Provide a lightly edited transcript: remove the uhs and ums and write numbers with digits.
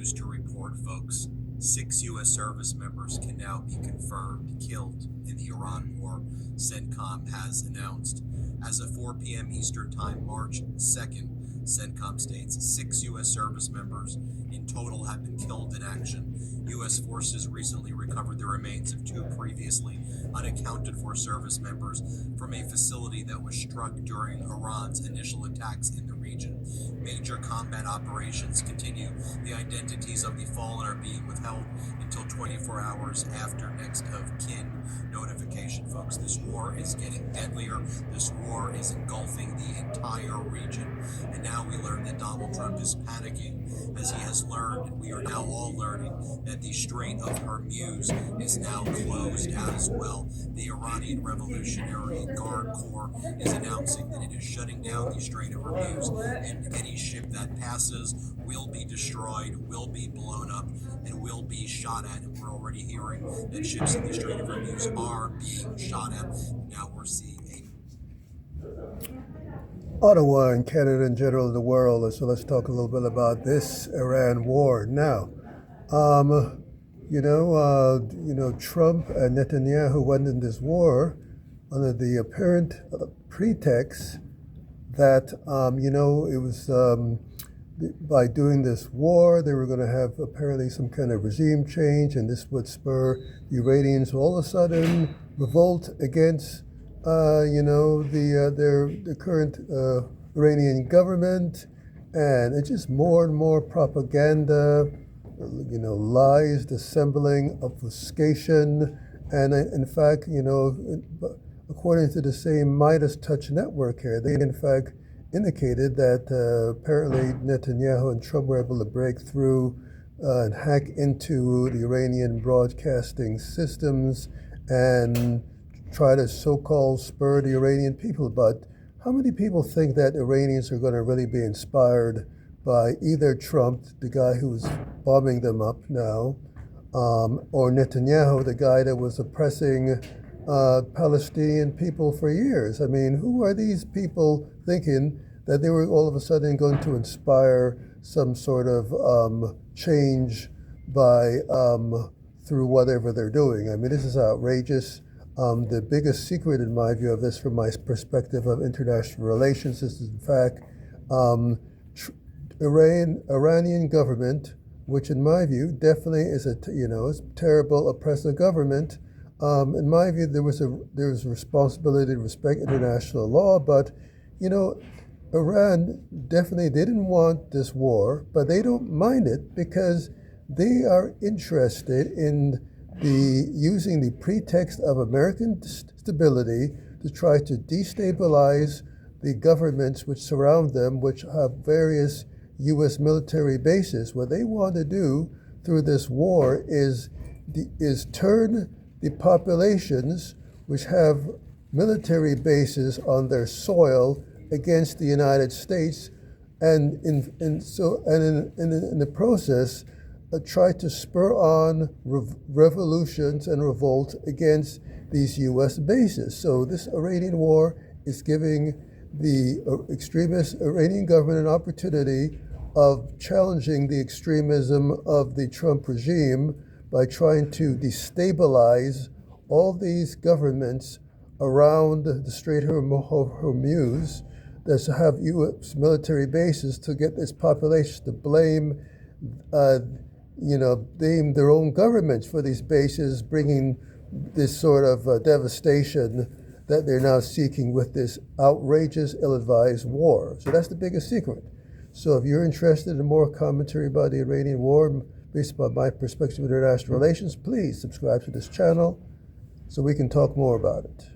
news to report, folks. 6 U.S. service members can now be confirmed killed in the Iran war, CENTCOM has announced. As of 4 p.m. Eastern Time, March 2nd, CENTCOM states 6 U.S. service members in total have been killed in action. U.S. forces recently recovered the remains of 2 previously unaccounted for service members from a facility that was struck during Iran's initial attacks in the region. Major combat operations continue. The identities of the fallen are being withheld until 24 hours after next of kin notification, folks. This war is getting deadlier. This war is engulfing the entire region. And now we learn that Donald Trump is panicking, as he has learned, and we are now all learning, that the Strait of Hormuz is now closed as well. The Iranian Revolutionary Guard Corps is announcing that it is shutting down the Strait of Hormuz, and any ship that passes will be destroyed, will be blown up, and will be shot at. And we're already hearing that ships in the Strait of Hormuz are being shot at. Now we're seeing Ottawa and Canada in general, the world. So let's talk a little bit about this Iran war. Now, Trump and Netanyahu went in this war under the apparent pretext that, it was by doing this war, they were going to have apparently some kind of regime change, and this would spur the Iranians to all of a sudden revolt against the current Iranian government, and it's just more and more propaganda, lies, dissembling, obfuscation, and in fact, according to the same Midas Touch network here, they in fact indicated that apparently Netanyahu and Trump were able to break through and hack into the Iranian broadcasting systems and try to so-called spur the Iranian people. But how many people think that Iranians are going to really be inspired by either Trump, the guy who's bombing them up now, or Netanyahu, the guy that was oppressing Palestinian people for years? I mean, who are these people thinking that they were all of a sudden going to inspire some sort of change by through whatever they're doing? I mean, this is outrageous. The biggest secret, in my view, of this, from my perspective of international relations, is in fact Iranian government, which in my view definitely is a terrible oppressive government. In my view, there was a responsibility to respect international law, but Iran definitely didn't want this war, but they don't mind it because they are interested in using the pretext of American stability to try to destabilize the governments which surround them, which have various U.S. military bases. What they want to do through this war is turn the populations which have military bases on their soil against the United States, and in the process try to spur on revolutions and revolt against these U.S. bases. So this Iranian war is giving the extremist Iranian government an opportunity of challenging the extremism of the Trump regime by trying to destabilize all these governments around the Strait of Hormuz that have U.S. military bases, to get this population to blame their own governments for these bases, bringing this sort of devastation that they're now seeking with this outrageous, ill-advised war. So that's the biggest secret. So if you're interested in more commentary about the Iranian war, based upon my perspective of international relations, please subscribe to this channel so we can talk more about it.